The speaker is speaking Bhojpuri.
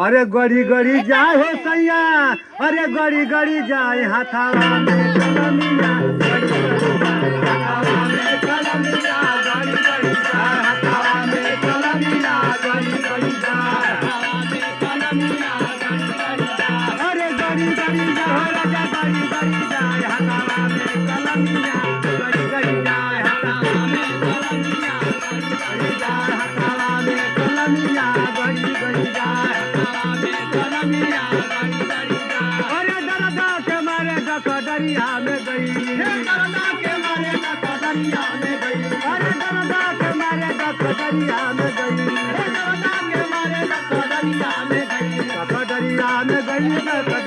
अरे गड़ी गड़ी जाए हो सैया, अरे गड़ी गड़ी जाए हाथावा में कलमिया, गड़ी गड़ी जाए हाथावा में कलमिया, गड़ी गड़ी जाए हाथावा में कलमिया, गड़ी गड़ी जाए हाथावा में कलमिया, गड़ी गड़ी जाए। अरे गड़ी गड़ी जाए राजा, गड़ी गड़ी जाए हाथावा में कलमिया, गड़ी गड़ी जाए हाथावा में कलमिया, गड़ी गड़ी जाए हाथावा में कलमिया, गड़ी गड़ी जाए। अरे दरदा के मारे दरिया में गई, दरदा के मारे दरिया में गई, अरे दरदा के मारे दरिया में गई, दरदा के मारे दरिया में गई, दरिया में गई।